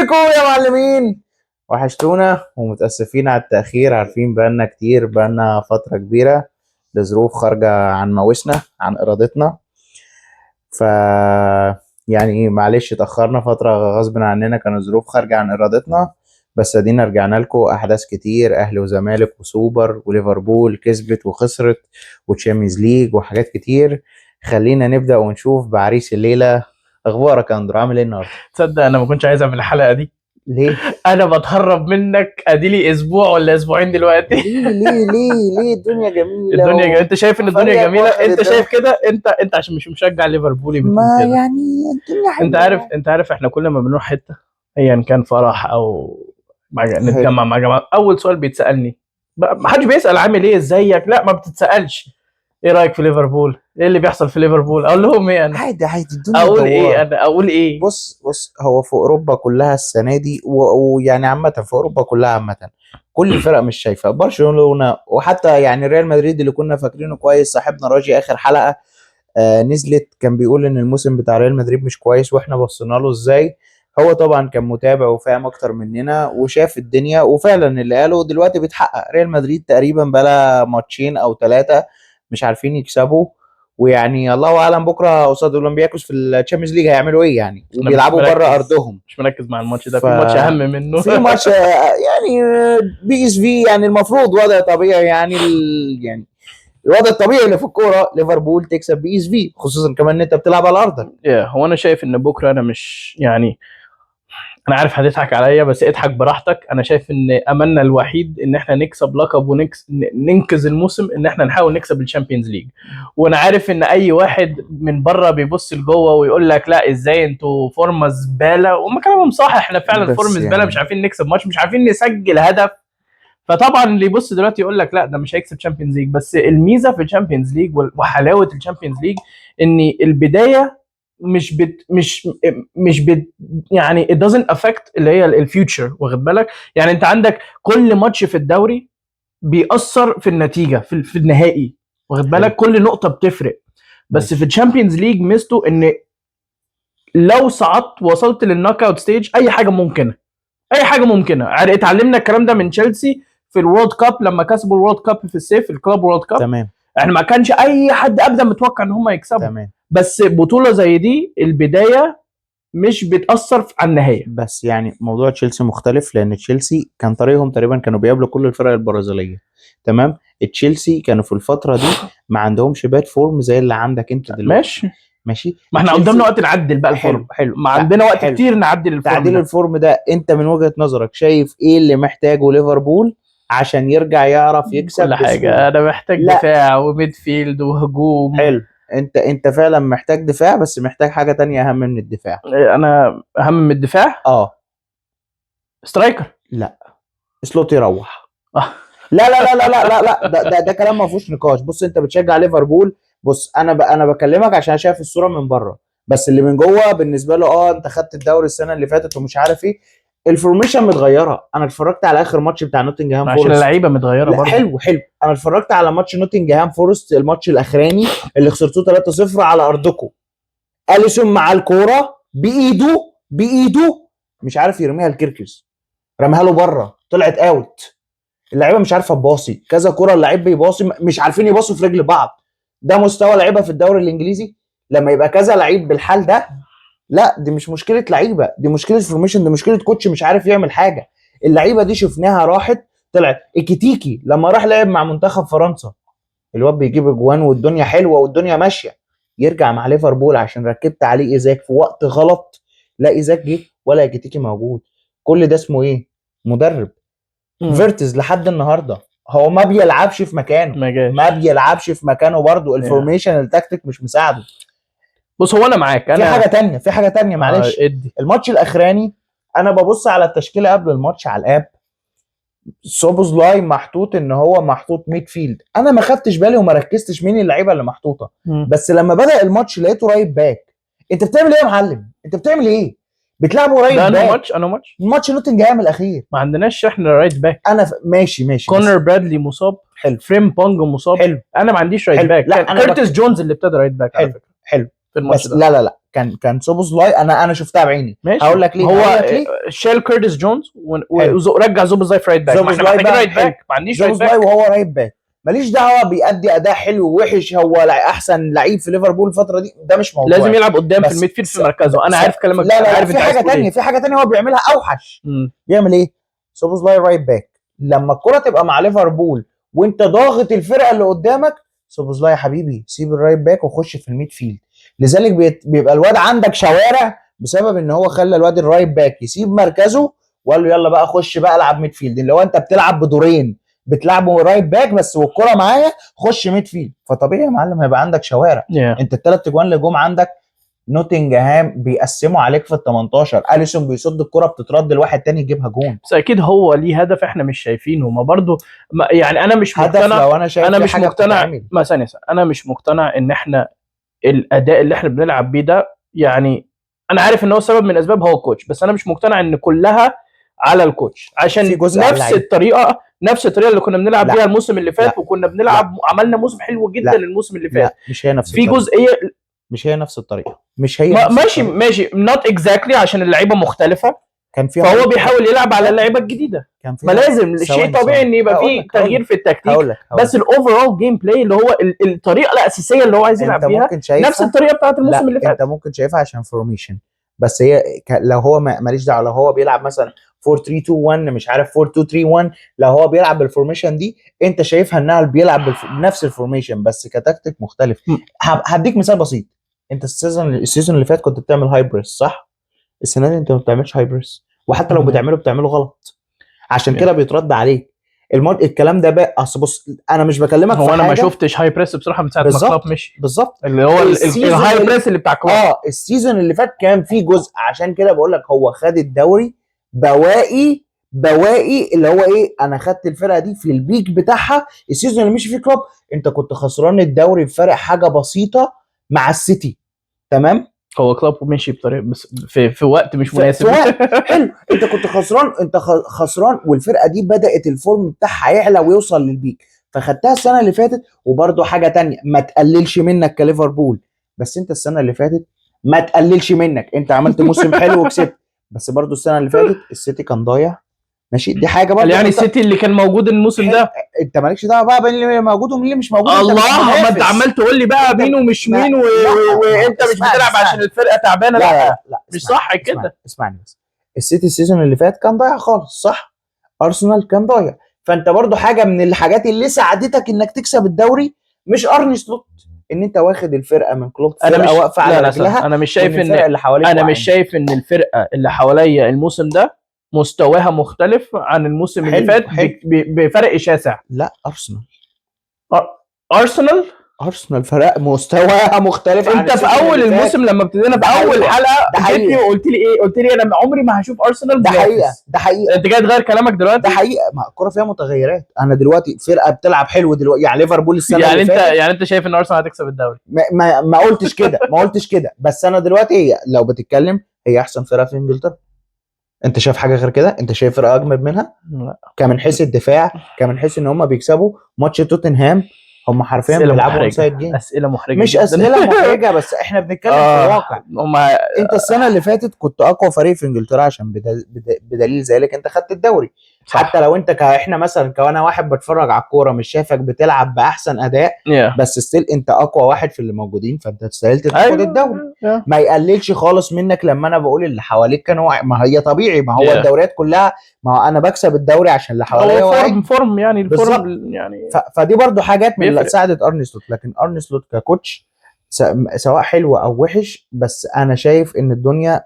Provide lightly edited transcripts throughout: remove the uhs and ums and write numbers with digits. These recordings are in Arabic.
بيكم يا معلمين؟ وحشتونا ومتأسفين على التأخير، عارفين بقالنا كتير، بقالنا فترة كبيرة لظروف خارجة عن موسنا عن إرادتنا. ف يعني معلش اتأخرنا فترة غصب عننا، كانت ظروف خارجة عن إرادتنا. بس ادينا رجعنا لكم أحداث كتير، أهلي وزمالك وسوبر وليفربول كسبت وخسرت وتشاميونز ليج وحاجات كتير. خلينا نبدأ ونشوف بعريس الليلة. أخبارك يا أندرو؟ عامل إيه النهاردة؟ تصدق انا ما كنتش عايز اعمل الحلقه دي. ليه؟ انا بتهرب منك اديلي اسبوع ولا اسبوعين دلوقتي. ليه الدنيا جميلة الدنيا جميلة. انت شايف ان الدنيا فريقك جميله؟ واخد انت الدوري. شايف كده؟ انت عشان مش مشجع ليفربولي بتقول ما كده. يعني الدنيا حلوة. انت عارف احنا كل ما بنروح حته ايا كان فرح او نتجمع مع جماعه، اول سؤال بيتسالني ما حدش بيسال عامل ايه ازيك، لا ما بتتسالش ايه رايك في ليفربول، ايه اللي بيحصل في ليفربول. اقول لهم ايه انا؟ عادي الدنيا اقول دوارة. ايه انا؟ اقول ايه؟ بص هو في اوروبا كلها السنه دي ويعني عامه في اوروبا كلها عامه كل الفرق مش شايفه. برشلونه وحتى يعني ريال مدريد اللي كنا فاكرينه كويس، صاحبنا راجي اخر حلقه نزلت كان بيقول ان الموسم بتاع ريال مدريد مش كويس، واحنا بصينا له ازاي. هو طبعا كان متابع وفاهم اكتر مننا وشاف الدنيا، وفعلا اللي قاله دلوقتي بيتحقق. ريال مدريد تقريبا بقى ماتشين او 3 مش عارفين يكسبوا، ويعني الله اعلم بكره قصاد اولمبياكوس في الشامبيونز ليج هيعملوا ايه يعني، أنا وبيلعبوا بره ارضهم. مش مركز مع الماتش ده، في ماتش اهم منه. في ماتش يعني بي اس في، يعني المفروض وضع طبيعي، يعني يعني الوضع الطبيعي اللي في الكوره ليفربول تكسب بي اس في، خصوصا كمان ان انت بتلعب على ارضك. هو انا شايف ان بكره انا مش يعني، انا عارف هتضحك عليا بس اضحك براحتك. انا شايف ان املنا الوحيد ان احنا نكسب لقب وننقذ الموسم، ان احنا نحاول نكسب الشامبيونز ليج. وانا عارف ان اي واحد من بره بيبص لجوه ويقول لك لا ازاي انتوا فورمه زباله، وهم كلامهم صح، احنا فعلا بس فورمه زباله، يعني مش عارفين نكسب ماتش، مش عارفين نسجل هدف. فطبعا اللي يبص دلوقتي يقول لك لا ده مش هيكسب تشامبيونز ليج. بس الميزه في الشامبيونز ليج وحلاوه الشامبيونز ليج ان البدايه مش يعني it doesn't affect اللي هي الفيوتشر، واخد بالك؟ يعني انت عندك كل ماتش في الدوري بيأثر في النتيجه في النهائي، واخد بالك؟ كل نقطه بتفرق. بس في الشامبيونز ليج ميزته ان لو صعدت وصلت للنوك اوت ستيج اي حاجه ممكنه، اي حاجه ممكنه. اتعلمنا الكلام ده من تشيلسي في الورلد كاب لما كسبوا الورلد كاب في الصيف، الكلاب وورلد كاب. تمام. احنا ما كانش اي حد ابدا متوقع ان هم يكسبوا. تمام. بس بطوله زي دي البدايه مش بتاثر على النهايه. بس يعني موضوع تشيلسي مختلف، لان تشيلسي كان طريقهم تقريبا كانوا بيقابلوا كل الفرق البرازيليه. تمام. تشيلسي كانوا في الفتره دي ما عندهمش باد فورم زي اللي عندك انت دلوقتي. ماشي. ما احنا قدامنا وقت نعدل بقى الفورم. حلو. ما عندنا وقت كتير نعدل الفورم. تعديل الفورم ده انت من وجهة نظرك شايف ايه اللي محتاجه ليفربول عشان يرجع يعرف يكسب كل حاجه بسهولة؟ انا محتاج دفاع وميدفيلد وهجوم. حلو. انت فعلا محتاج دفاع، بس محتاج حاجة تانية اهم من الدفاع. انا اهم من الدفاع؟ سترايكر. لا سلوت يروح. لا لا لا لا لا لا, لا. ده كلام ما فيهوش نقاش. بص انت بتشجع ليفربول، بص انا بكلمك عشان شايف الصورة من بره، بس اللي من جوه بالنسبة له انت خدت الدوري السنة اللي فاتت ومش عارف ايه. الفورميشن متغيره. انا اتفرجت على اخر ماتش بتاع نوتنجهام فورست عشان اللعيبه متغيره برضه. حلو. انا اتفرجت على ماتش نوتنجهام فورست الماتش الاخراني اللي خسرتوه 3-0 على ارضكم. اليسون مع الكوره بايده مش عارف يرميها الكركس، رماها له بره طلعت اوت. اللعيبه مش عارفه تباصي، كذا كوره اللعيب بيباصي مش عارفين يباصوا في رجل بعض. ده مستوى لعيبه في الدوري الانجليزي لما يبقى كذا لعيب بالحال ده؟ لا دي مش مشكله لعيبه، دي مشكله فورميشن، دي مشكله كوتش مش عارف يعمل حاجه. اللعيبه دي شفناها راحت طلعت. ايكيتيكي لما راح لعب مع منتخب فرنسا الواد بيجيب اجوان والدنيا حلوه والدنيا ماشيه، يرجع مع ليفربول عشان ركبت عليه ايزاك في وقت غلط، لا ايزاك جه ولا ايكيتيكي موجود. كل ده اسمه ايه؟ مدرب. فيرتز لحد النهارده هو ما بيلعبش في مكانه برضه. الفورميشن التكتيك مش مساعده. بص هو انا معاك. في حاجه تانية معلش. الماتش الاخراني انا ببص على التشكيله قبل الماتش على الاب، سوبوزلاي محطوط ان هو محطوط ميد فيلد. انا ما خدتش بالي وما ركزتش مين اللعيبه اللي محطوطه. بس لما بدا الماتش لقيته رايت باك. انت بتعمل ايه يا معلم؟ انت بتعمل ايه؟ بتلعبوا رايت باك. انا ماتش نوتنجهام الاخير ما عندناش احنا رايت باك. انا ماشي كونر برادلي مصاب. حلو. فريم بونج مصاب. حلو. انا ما عنديش رايت باك. كيرتس جونز اللي ابتدى رايت باك على فكره. حلو في الماتش ده. لا كان سوبوسلاي انا شفتها بعيني. ماشي. هقول لك ليه، هو شيل كيرتس جونز ورجع زوبوسلاي في رايت باك. ما احنا زوبوسلاي محتاجين بقى رايت حلو. باك، ما عنديش رايت سوبوسلاي باك. وهو رايت باك ماليش دعوه بيأدي اداء حلو ووحش، هو احسن لعيب في ليفربول الفتره دي، ده مش موضوع. لازم يلعب قدام في بس الميدفيلد في مركزه. انا عارف كلامك، لا انا لا لا عارف في انت عايز حاجه تقول تانية، ايه. في حاجه تانية هو بيعملها اوحش. مم. بيعمل ايه؟ سوبوسلاي رايت باك لما الكره تبقى مع ليفربول وانت ضاغط الفرقه اللي قدامك، سوبوسلاي يا حبيبي سيب الرايت باك وخش في الميد فيلد. لذلك بيبقى الواد عندك شوارع بسبب ان هو خلى الواد الرايت باك يسيب مركزه وقال له يلا بقى خش بقى العب ميد فيلد، اللي هو انت بتلعب بدورين، بتلعبه رايت باك بس والكره معايا خش ميد فيلد. فطبيعي يا معلم هيبقى عندك شوارع. انت الثلاث اجوان اللي جم عندك نوتنجهام بيقسموا عليك في ال 18، اليسون بيصد الكره بتترد لواحد تاني يجيبها جون. بس اكيد هو ليه هدف احنا مش شايفينه. ما برضه يعني انا مش هدف مقتنع. لو انا شايف انا في مش حاجه مقتنع بتتعمل. ما ثانيه، انا مش مقتنع ان احنا الاداء اللي احنا بنلعب بيه ده، يعني انا عارف ان هو سبب من اسباب هو الكوتش، بس انا مش مقتنع ان كلها على الكوتش، عشان في جزء على نفس اللعيبة. الطريقه اللي كنا بنلعب لا. بيها الموسم اللي فات، لا. وكنا بنلعب عملنا موسم حلو جدا لا. الموسم اللي فات. لا مش هي نفس في الطريقه، جزئيه مش هي نفس الطريقه، مش هي نفس ماشي الطريقة. ماشي نوت اكزاكتلي عشان اللعيبه مختلفه، كان فيها فهو بيحاول يلعب على اللعيبه الجديده. كان ما فيها لازم شيء طبيعي ان يبقى فيه تغيير في التكتيك، بس الاوفرول جيم بلاي اللي هو الطريقه الاساسيه اللي هو عايز يلعب بيها نفس الطريقه بتاعت الموسم اللي فات. انت ممكن شايفها عشان فورميشن، بس هي لو هو ماليش دعوه، لو هو بيلعب مثلا 4 3 2 1 مش عارف 4 2 3 1، لو هو بيلعب بالفورميشن دي انت شايفها انها بيلعب بنفس الفورميشن بس كتكتيك مختلف. هديك مثال بسيط، انت السيزون اللي فات كنت بتعمل هاي بريس صح؟ السنه دي انت ما بتعملش هاي بريس، وحتى لو بتعمله غلط، عشان كده بيترد عليك. الكلام ده بقى اصل بص انا مش بكلمك هو في انا حاجه. ما شفتش هاي بريس بصراحه من ساعه ما كلوب مشي. بالظبط اللي هو الهاي بريس اللي بتاع كلوب. السيزون اللي فات كان فيه جزء، عشان كده بقول لك هو خد الدوري بواقي اللي هو ايه، انا خدت الفرقه دي في البيك بتاعها. السيزون اللي مشي فيه كلوب انت كنت خسران الدوري بفرق حاجه بسيطه مع السيتي، تمام؟ هو كلوب مشي بطريقه بس في وقت مش مناسب. في وقت حلو انت كنت خسران، انت خسران والفرقه دي بدات الفورم بتاعها يعلى ويوصل للبيك، فخدتها السنه اللي فاتت. وبرده حاجه تانية ما تقللش منك كليفربول، بس انت السنه اللي فاتت ما تقللش منك، انت عملت موسم حلو وكسبت، بس برده السنه اللي فاتت السيتي كان ضايع ماشي، دي حاجه برضه يعني السيتي اللي كان موجود الموسم ده انت مالكش دعوه بقى بين اللي موجود ومين اللي مش موجود. الله، ما انت عمال تقول لي بقى مين ومش مين وانت مش بتلعب عشان الفرقه تعبانه. لا مش صح كده. اسمعني بس، السيتي السيزون اللي فات كان ضايع خالص صح؟ ارسنال كان ضايع، فانت برضو حاجه من الحاجات اللي ساعدتك انك تكسب الدوري مش ارني سلوت، ان انت واخد الفرقه من كلوب فرقه واقفه على رجلها. انا مش شايف ان الفرقه اللي حواليا الموسم ده مستواها مختلف عن الموسم اللي فات بفرق شاسع. لا ارسنال فرق مستواها مختلف. انت في اول الموسم لما ابتدينا في اول حلقه جيتني وقلت لي ايه؟ قلت لي انا عمري ما هشوف ارسنال. ده حقيقه انت جاي تغير كلامك دلوقتي؟ ده حقيقه، ما الكوره فيها متغيرات. انا دلوقتي فرقه بتلعب حلو دلوقتي، يعني ليفربول السنه اللي فاتت يعني انت شايف ان ارسنال هتكسب الدوري؟ ما قلتش كده بس انا دلوقتي هي لو بتتكلم هي احسن فرقه في انجلترا. انت شايف حاجه غير كده؟ انت شايف فرقه اجمد منها؟ لا. كمن حيث الدفاع، كمن حيث ان هم بيكسبوا ماتش توتنهام، هم حرفيا بيلعبوا انسايد جيم. اسئله محرجه مش اسئله محرجه بس احنا بنتكلم في الواقع. انت السنه اللي فاتت كنت اقوى فريق في انجلترا عشان بدليل ذلك انت خدت الدوري صح. حتى لو انت احنا مثلا كوانا واحد بتفرج على الكوره مش شايفك بتلعب باحسن اداء بس ستيل انت اقوى واحد في اللي موجودين، فانت استاهلت تاخد الدوري. ما يقللش خالص منك لما انا بقول اللي حواليك كانوا، ما هي طبيعي، ما هو الدوريات كلها، ما هو انا بكسب الدوري عشان اللي حواليا فورم يعني الفورم يعني فدي برضو حاجات من اللي ساعدت ارني سلوت. لكن ارني سلوت ككوتش سواء حلو او وحش، بس انا شايف ان الدنيا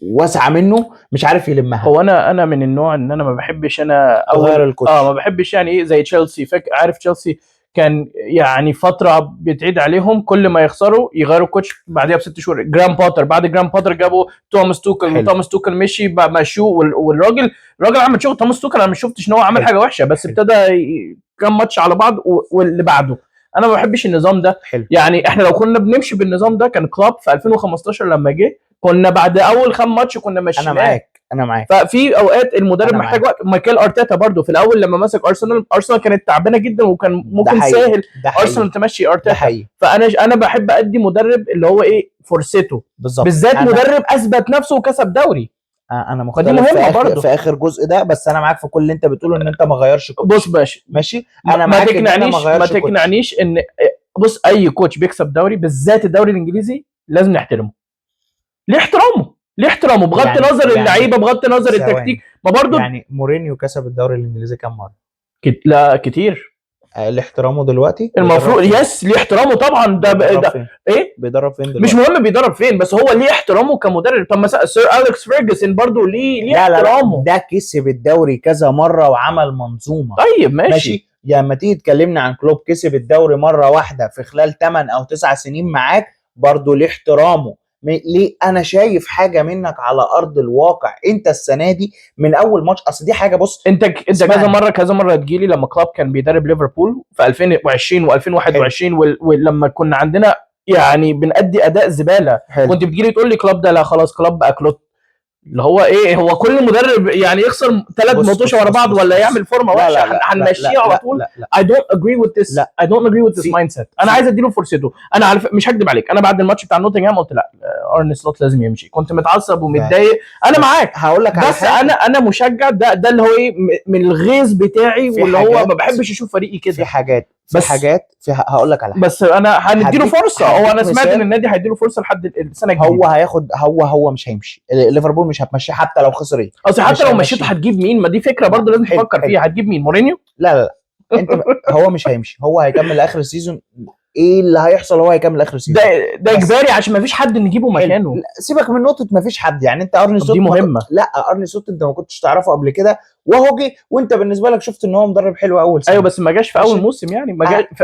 واسعه منه مش عارف يلمها. هو انا من النوع ان انا ما بحبش اغير الكوتش. ما بحبش يعني ايه زي تشيلسي. عارف تشيلسي كان يعني فتره بتعيد عليهم كل ما يخسروا يغيروا الكوتش بعدها ب6 شهور. جرام بوتر، بعد جرام بوتر جابوا توماس توكل وتوماس توكل مشي مشوه والراجل عمل شغل. توماس توكل انا ما شفتش ان هو عمل حاجه وحشه، بس ابتدى كام ماتش على بعض واللي بعده. انا ما بحبش النظام ده. يعني احنا لو كنا بنمشي بالنظام ده كان كلوب في 2015 لما جه كنا بعد اول 5 ماتش كنا ماشيين. انا معاك. ففي اوقات المدرب أنا محتاج وقت. مايكل ارتيتا برضو في الاول لما مسك ارسنال كانت تعبانه جدا، وكان ممكن سهل ارسنال تمشي ده ارتيتا. حقيقي. فانا بحب ادي مدرب اللي هو ايه فرصته، بالظبط. بالذات مدرب اثبت نفسه وكسب دوري. انا فدي مختلف مهمة في برضو. في اخر جزء ده، بس انا معاك في كل اللي انت بتقوله ان انت ما غيرش كوتش. بص باشا، ماشي، انا ما معاك ان انا ما تقنعنيش غيرش كوتش. تقنعنيش ان بص اي كوتش بيكسب دوري بالذات الدوري الانجليزي لازم نحترمه. ليه احترامه بغض يعني- نظر يعني اللعيبه، بغض نظر ثواني. التكتيك. ما برضو يعني مورينيو كسب الدوري الانجليزي كام مره؟ لا كتير. لاحترامه دلوقتي المفروض بيدرب فين؟ يس ليه احترامه طبعا. بيدرب فين؟ ايه بيدرب فين دلوقتي؟ مش مهم بيدرب فين، بس هو ليه احترامه كمدرب. طب مثلا سير اليكس فيرجسون برضو ليه لا احترامه. ده كسب الدوري كذا مره وعمل منظومه. طيب ماشي. لما تيجي تكلمنا عن كلوب كسب الدوري مره واحده في خلال 8 أو 9 سنين معاك، برضو ليه احترامه. ليه؟ انا شايف حاجه منك على ارض الواقع. انت السنه دي من اول ماتش، اصل دي حاجه، بص انت كذا مره تجيلي لما كلوب كان بيدرب ليفربول في 2020 و2021 ولما كنا عندنا يعني بنأدي اداء زباله، كنت بتجيلي تقول لي كلوب ده لا خلاص كلوب بقى كلوب. اللي هو ايه، هو كل مدرب يعني يخسر 3 ماتشات ورا بعض ولا يعمل فورمه وحشه هنمشيه على طول. I don't agree with this. I don't agree with this mindset. انا عايز اديله فرصته. انا مش هكدب عليك، انا بعد الماتش بتاع نوتنجهام قلت لا ارني سلوت لازم يمشي. كنت متعصب ومتضايق. انا معاك، هقول لك بس انا مشجع. ده اللي هو ايه من الغيظ بتاعي، واللي هو ما بحبش اشوف فريقي كده. في حاجات هقول لك على حاجه، بس انا هنديله فرصه. هو انا سمعت ان النادي هيديله فرصه لحد السنه الجايه. هو هياخد هو مش هيمشي. ليفربول مش هتمشيه حتى لو خسر ايه. اصل حتى لو مشيته هتجيب مين؟ ما دي فكره برضه لازم تفكر فيها. هتجيب مين؟ مورينيو؟ لا انت هو مش هيمشي، هو هيكمل لاخر السيزون. ايه اللي هيحصل؟ هو هيكمل اخر السيزون. ده اجباري عشان ما فيش حد نجيبه مكانه. سيبك من نقطه ما فيش حد. يعني انت ارني سلوت دي مهمه. لا ارني سلوت انت ما كنتش تعرفه قبل كده، وهو جه وانت بالنسبه لك شفت ان هو مدرب حلو اول سنه. ايوه بس ما جاش في اول موسم، يعني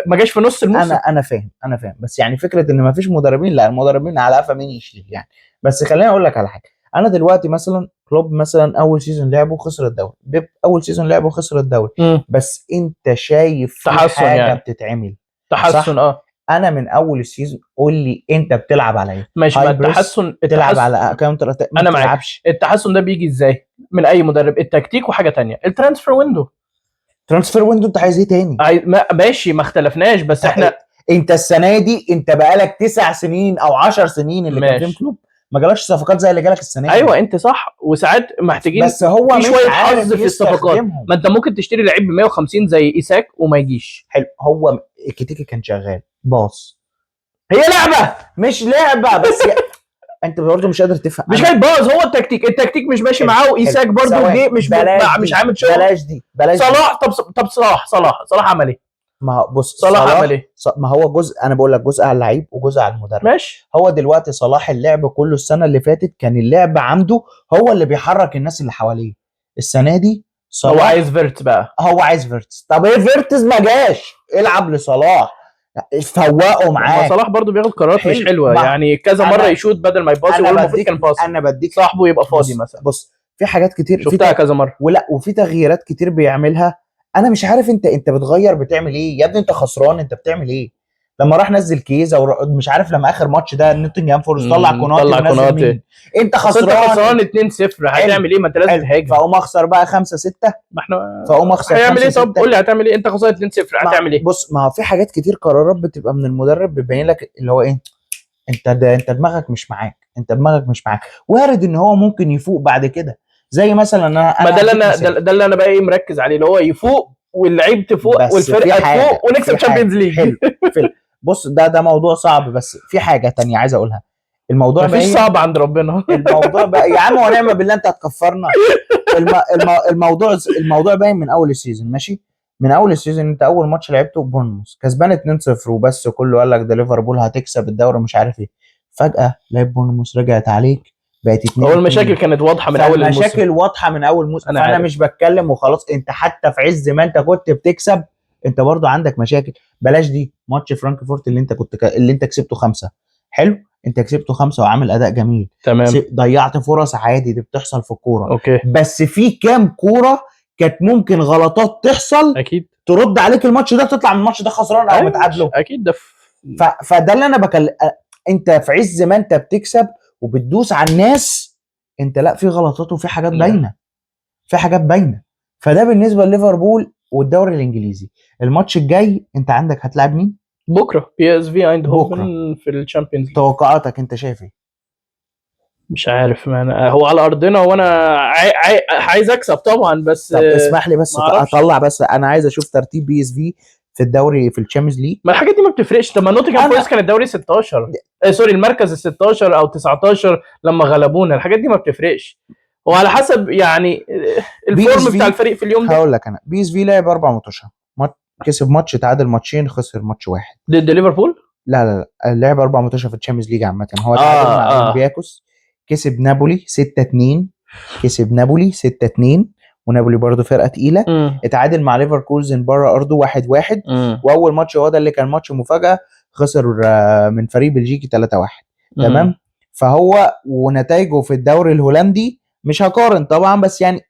ما جاش في نص الموسم. انا فاهم بس يعني فكره ان ما فيش مدربين، لا المدربين على قفا مين يشيل يعني. بس خليني اقول لك على حاجه. انا دلوقتي مثلا كلوب مثلا اول سيزون لعبه خسر الدوري، بيب اول سيزون لعبه خسر الدوري. بس انت شايف تحسن حاجه يعني. بتتعمل تحسن. انا من اول السيزون قول لي انت بتلعب على ايه؟ ماشي. التحسن تلعب على كاونتر اتاك. انا معاك. التحسن ده بيجي ازاي؟ من اي مدرب. التكتيك وحاجه تانية الترانسفير ويندو. انت عايز ايه تاني؟ ماشي ما اختلفناش، بس احنا انت السنه دي انت بقالك 9 سنين او 10 سنين اللي كان فيهم كلوب ما جالكش صفقات زي اللي جالك السنه دي. ايوه انت صح، وساعات محتاجين بس هو في مش شويه حظ في الصفقات. يستخدمهم. ما انت ممكن تشتري لعيب ب 150 زي ايساك وما يجيش. حلو، هو كيتيكي كان شغال باص. هي لعبه مش لعبه بس انت برضه مش قادر تفهم. مش جاي باظ. هو التكتيك مش ماشي معاه، وايساك برضه جه مش عامل شغل. بلاش صلاح. طب صلاح عمل ايه؟ ما هو بص صلاح عمل ايه؟ ما هو جزء، انا بقول لك جزء على اللعيب وجزء على المدرب. ماشي. هو دلوقتي صلاح اللعب كله السنه اللي فاتت كان اللعب عنده هو اللي بيحرك الناس اللي حواليه. السنه دي صلاح هو عايز فيرتس بقى. هو عايز فيرتس. طب ايه فيرتس ما جاش؟ العب لصلاح فوقه معاك. صلاح برضو بياخد قرارات مش حلوه يعني كذا مره يشوت بدل ما يباصي. وهو المفروض كان باصي. انا بديك صاحبه يبقى فاضي مثلا. بص في حاجات كتير شفتها كذا مره وفي تغييرات كتير بيعملها. انا مش عارف انت بتغير بتعمل ايه يا ابني؟ انت خسران انت بتعمل ايه؟ لما راح نزل كيزا مش عارف لما اخر ماتش ده نوتنجهام فورست طلع كوناتي. انت خسران 2-0 هتعمل ايه؟ ما انت لازم تهاجم. فاقوم اخسر بقى 5-6. ما احنا فاقوم اخسر. هيعمل ايه؟ طب قول لي هتعمل ايه؟ انت خسران 2-0 هتعمل ايه؟ بص ما هو في حاجات كتير قرارات بتبقى من المدرب بتبين لك اللي هو ايه. انت دماغك مش معاك. وارد ان هو ممكن يفوق بعد كده. زي مثلا ما ده اللي انا بقى ايه مركز عليه، اللي هو يفوق واللعيب تفوق والفرقه تفوق ونكسب تشامبيونز ليج. حلو. بص ده موضوع صعب، بس في حاجه تانية عايز اقولها. الموضوع مفيش صعب عند ربنا. الموضوع بقى يا عم ونعم بالله انت هتكفرنا. الموضوع باين من اول السيزون. ماشي، من اول السيزون انت اول ماتش لعبته بورنموث كسبان 2-0 وبس، كله قال لك ده ليفربول هتكسب الدوري مش عارف ايه. فجاه لعب بورنموث رجعت عليك بقت 2. هو المشاكل كانت واضحه من اول الموسم. المشاكل واضحه من اول موسم. انا مش بتكلم وخلاص. انت حتى في عز ما انت كنت بتكسب انت برضو عندك مشاكل. بلاش دي ماتش فرانكفورت اللي انت كسبته 5. حلو، انت كسبته 5 وعامل اداء جميل تمام. ضيعت فرص عادي، دي بتحصل في الكوره. اوكي. بس في كام كوره كانت ممكن غلطات تحصل اكيد ترد عليك الماتش ده، تطلع من الماتش ده خسران او متعادله. اكيد ده فده اللي انا بكلم. انت في عز ما انت بتكسب وبتدوس على الناس انت لا في غلطات وفي حاجات نعم. باينه، في حاجات باينه. فده بالنسبه لليفربول والدوري الانجليزي. الماتش الجاي انت عندك هتلاعب مين؟ بكره PSV ايندهوفن بكرة. في الشامبيونز ليج. توقعاتك انت شايف ايه؟ مش عارف هو على ارضنا، وانا عايز اكسب طبعا، بس طب اسمح لي بس ما اعرفش. اطلع، بس انا عايز اشوف ترتيب PSV في الدوري في الشامبيونز ليج. ما الحاجات دي ما بتفرقش. طب ما نوتنجهام أنا- فورست كان الدوري 16 سوري المركز ال 16 او 19 لما غلبونا. الحاجات دي ما بتفرقش، وعلى حسب يعني الفورم PSV بتاع الفريق في اليوم ده. هقول لك انا PSV لعب 4 ماتشات، كسب ماتش، تعادل ماتشين، خسر ماتش واحد. ضد ليفربول. لا لعب 4 ماتشات في الشامبيونز ليج عامه. هو تعادل مع اولمبياكوس، كسب نابولي 6-2، كسب نابولي 6-2، ونابولي برضو فرقه تقيله. اتعادل مع ليفركوزن بره ارضه 1-1. واول ماتش هو ده اللي كان ماتش مفاجاه، خسر من فريق بلجيكي 3-1. تمام. فهو ونتائجه في الدوري الهولندي مش هقارن طبعا، بس يعني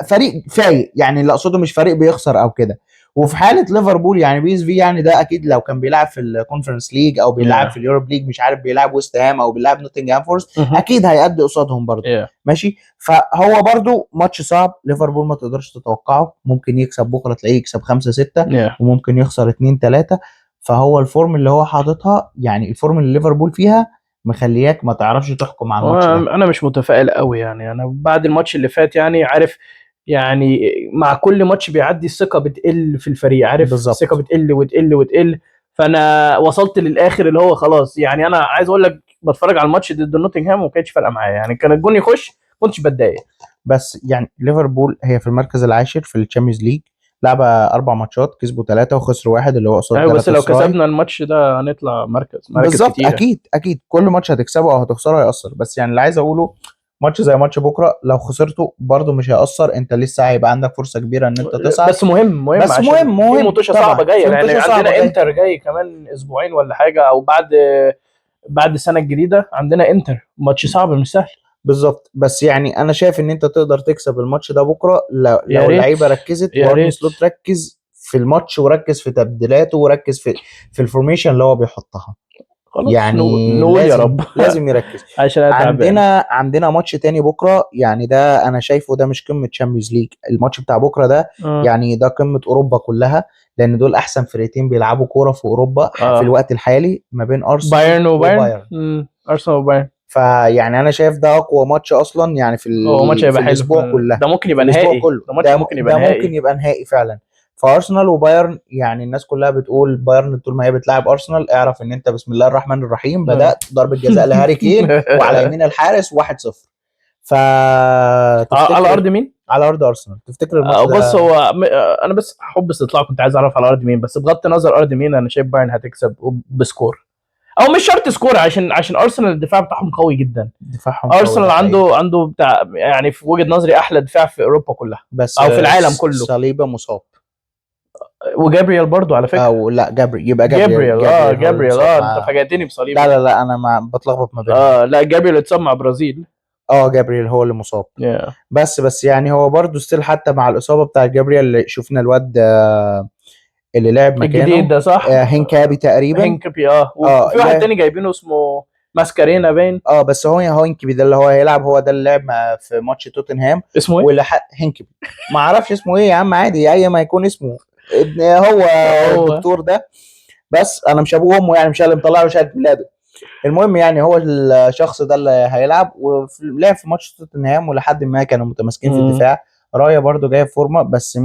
فريق فايق، يعني اللي اقصده مش فريق بيخسر او كده. وفي حاله ليفربول يعني PSV يعني ده اكيد لو كان بيلعب في الكونفرنس ليج او بيلعب في اليوروب ليج، مش عارف بيلعب ويست هام او بيلعب نوتنجهام فورست، اكيد هيأدي قصادهم برضه. ماشي. فهو برضه ماتش صعب، ليفربول ما تقدرش تتوقعه، ممكن يكسب بكره تلاقيه يكسب 5-6 وممكن يخسر 2-3. فهو الفورم اللي هو حاططها، يعني الفورم اللي ليفربول فيها مخلياك ما تعرفش تحكم على الماتش ده. انا مش متفائل قوي يعني. انا بعد الماتش اللي فات يعني عارف، يعني مع كل ماتش بيعدي الثقه بتقل في الفريق، عارف بالظبط. الثقه بتقل وتقل وتقل. فانا وصلت للاخر اللي هو خلاص يعني. انا عايز اقول لك بتفرج على الماتش ضد نوتنغهام وما كانتش فارقه معايا يعني. كان الجون يخش كنتش بتضايق. بس يعني ليفربول هي في المركز العاشر في الشامبيونز ليج، لعبة 4 ماتشات، كسبوا 3 وخسروا 1 اللي هو قصاد ايوه بس لو جالاتا سراي. كسبنا الماتش ده هنطلع مراكز بالظبط. كتيره. اكيد كل ماتش هتكسبه او هتخسره هيأثر، بس يعني اللي عايز اقوله ماتش زي ماتش بكره لو خسرته برضه مش هيأثر، انت لسه هيبقى عندك فرصه كبيره ان انت تصعد. بس مهم بس عشان في مهم ماتشة طبعا، صعبه جايه في يعني. ماتشة صعبة عندنا جاية. انتر جاي كمان اسبوعين ولا حاجه، او بعد السنه الجديده عندنا انتر، ماتش صعب مش سهل. بالظبط. بس يعني انا شايف ان انت تقدر تكسب الماتش ده بكره لو اللعيبه ركزت وارن سلوت ركز في الماتش وركز في تبديلاته وركز في الفورميشن اللي هو بيحطها. خلاص يعني نقول يا رب. لازم يركز. عشان عندنا ماتش تاني بكره، يعني ده انا شايفه ده مش قمه تشامبيونز ليج، الماتش بتاع بكره ده يعني ده قمه اوروبا كلها، لان دول احسن فرقتين بيلعبوا كوره في اوروبا في الوقت الحالي، ما بين ارسنال وبايرن. ارسنال وبايرن. فيعني انا شايف ده اقوى ماتش اصلا يعني هو ماتش هيبقى حلو الاسبوع كلها. ده ممكن يبقى الاسبوع نهائي. كله ده ماتش ممكن يبقى نهائي. ممكن يبقى نهائي فعلا. فارسنال وبايرن، يعني الناس كلها بتقول بايرن طول ما هي بتلاعب ارسنال اعرف ان انت بسم الله الرحمن الرحيم بدات ضربه جزاء لهاري كين وعلى يمين الحارس 1-0. على ارض مين؟ على ارض ارسنال. تفتكر الماتش ده؟ بص هو انا بس حب استطلاع، كنت عايز اعرف على ارض مين، بس بغض النظر ارض مين انا شايف بايرن هتكسب بسكور، او مش شرط سكور، عشان ارسنال الدفاع بتاعهم قوي جدا. دفاعهم ارسنال عنده بتاع يعني في وجهه نظري احلى دفاع في اوروبا كلها، بس او في العالم كله. صليبه مصاب، وجابريال برضو على فكره. او لا يبقى جابريال انت فاجأتني بصليبه. لا انا ما بتلخبط ما بينهم. لا جابريال اتصاب مع برازيل. جابريال هو اللي مصاب. بس يعني هو برضو ستيل حتى مع الاصابه بتاع جابريال اللي شفنا الواد اللي لعب مكانه الجديد ده صح. هينكابي تقريبا. هينكابي وفي واحد تاني جايبينه اسمه ماسكارينا باين. بس هو هينكابي ده اللي هو هيلعب، هو ده اللي لعب في ماتش توتنهام. اسمه ايه؟ هينكابي ما اعرفش اسمه ايه يا عم، عادي اي ما يكون اسمه هو الدكتور ده، بس انا مش ابوه وامه يعني، مش اللي مطلعه شهاده ميلاده. المهم يعني هو الشخص ده اللي هيلعب، ولعب في ماتش توتنهام ولحد ما كانوا متماسكين في الدفاع. رايا برضو جايب فورمه، بس